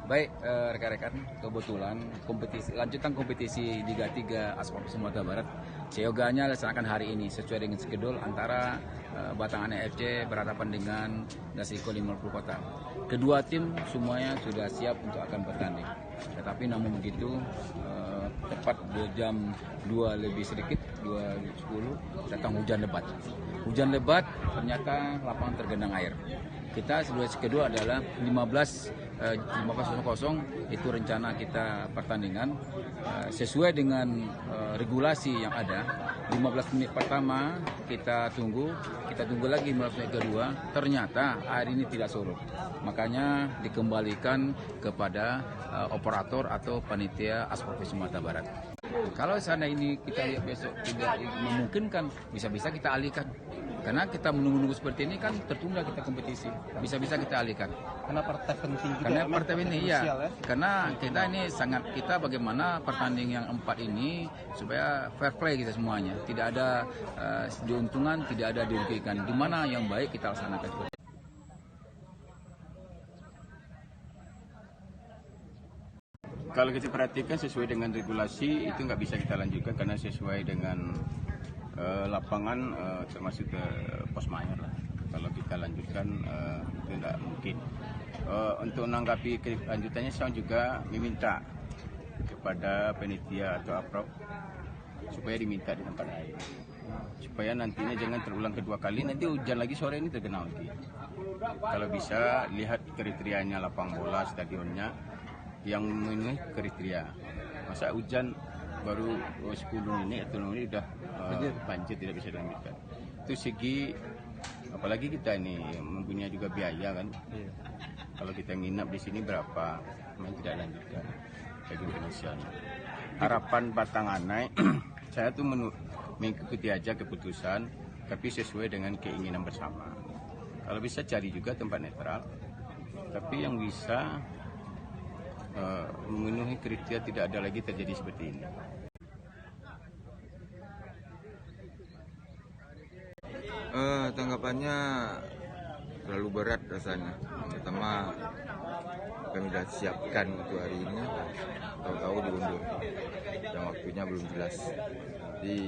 Baik, rekan-rekan, kebetulan lanjutan kompetisi Liga 3 Aspak Sumatera Barat seyoganya dilaksanakan hari ini sesuai dengan skedul antara Batangan FC berhadapan dengan Dasiko 50 Kota. Kedua tim semuanya sudah siap untuk akan bertanding. Tetapi namun begitu, tepat jam 2 lebih sedikit, 2.10 datang hujan lebat. Hujan lebat ternyata lapangan tergenang air. Kita kedua adalah 15.00 itu rencana kita pertandingan sesuai dengan regulasi yang ada. 15 menit pertama kita tunggu lagi 15 menit kedua, ternyata air ini tidak surut. Makanya dikembalikan kepada operator atau panitia Aspak Sumatera Barat. Kalau sana ini kita lihat besok tidak memungkinkan, bisa-bisa kita alihkan. Karena kita menunggu-nunggu seperti ini kan tertunda kita kompetisi. Bisa-bisa kita alihkan. Karena partai penting juga. Karena partai penting ya. Karena kita ini kita bagaimana pertandingan yang 4 ini supaya fair play kita semuanya. Tidak ada diuntungan, tidak ada dirugikan. Di mana yang baik kita laksanakan. Kalau kita perhatikan sesuai dengan regulasi itu nggak bisa kita lanjutkan karena sesuai dengan lapangan termasuk ke pos mayor lah. Kalau kita lanjutkan itu tidak mungkin. Untuk menanggapi kelanjutannya saya juga meminta kepada panitia atau aprop supaya diminta di tempat lain. Supaya nantinya jangan terulang kedua kali, nanti hujan lagi sore ini tergenang lagi. Kalau bisa lihat kriterianya lapang bola, stadionnya yang memenuhi kriteria. Masa hujan baru 10 menit atau 6 menit udah banjir, tidak bisa dilanjutkan. Itu segi, apalagi kita ini mempunyai juga biaya kan. Kalau kita nginap di sini berapa, memang tidak lanjutkan bagi Indonesia. Harapan Batangan naik, saya tuh mengikuti aja keputusan, tapi sesuai dengan keinginan bersama. Kalau bisa cari juga tempat netral, tapi yang bisa memenuhi kriteria, tidak ada lagi terjadi seperti ini. Tanggapannya terlalu berat rasanya. Pertama kami sudah siapkan untuk hari ini, tahu-tahu diundur dan waktunya belum jelas. Jadi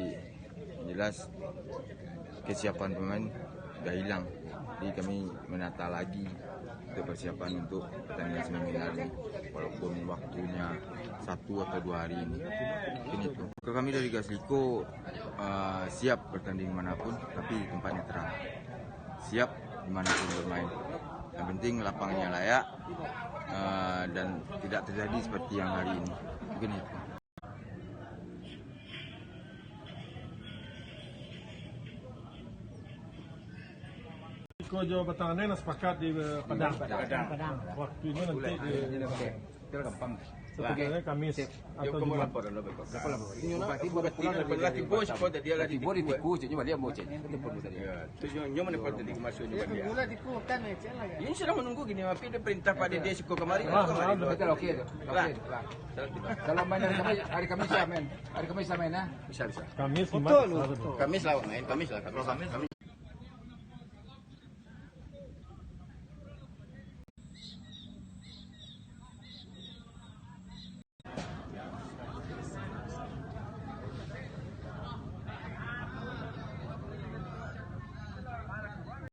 jelas kesiapan pemain sudah hilang. Jadi kami menata lagi untuk persiapan untuk pertandingan semifinal ini, walaupun waktunya 1 atau 2 hari ini. Mungkin itu. Kami dari Gasliko siap bertanding manapun, tapi tempat netral. Siap dimanapun bermain. Yang penting lapangnya layak dan tidak terjadi seperti yang hari ini. Mungkin itu. Jawa Batangan sepakat di Padang. Waktunya nanti di gampang. sebenarnya Kamis atau Jumat. Ini sudah menunggu gini, tapi ada perintah Pak Dede Siko kemarin. Kalau main hari Kamis ya men. Hari Kamis ya men ya. Bisa. Kamis, Kamis lah main, Kamis lah.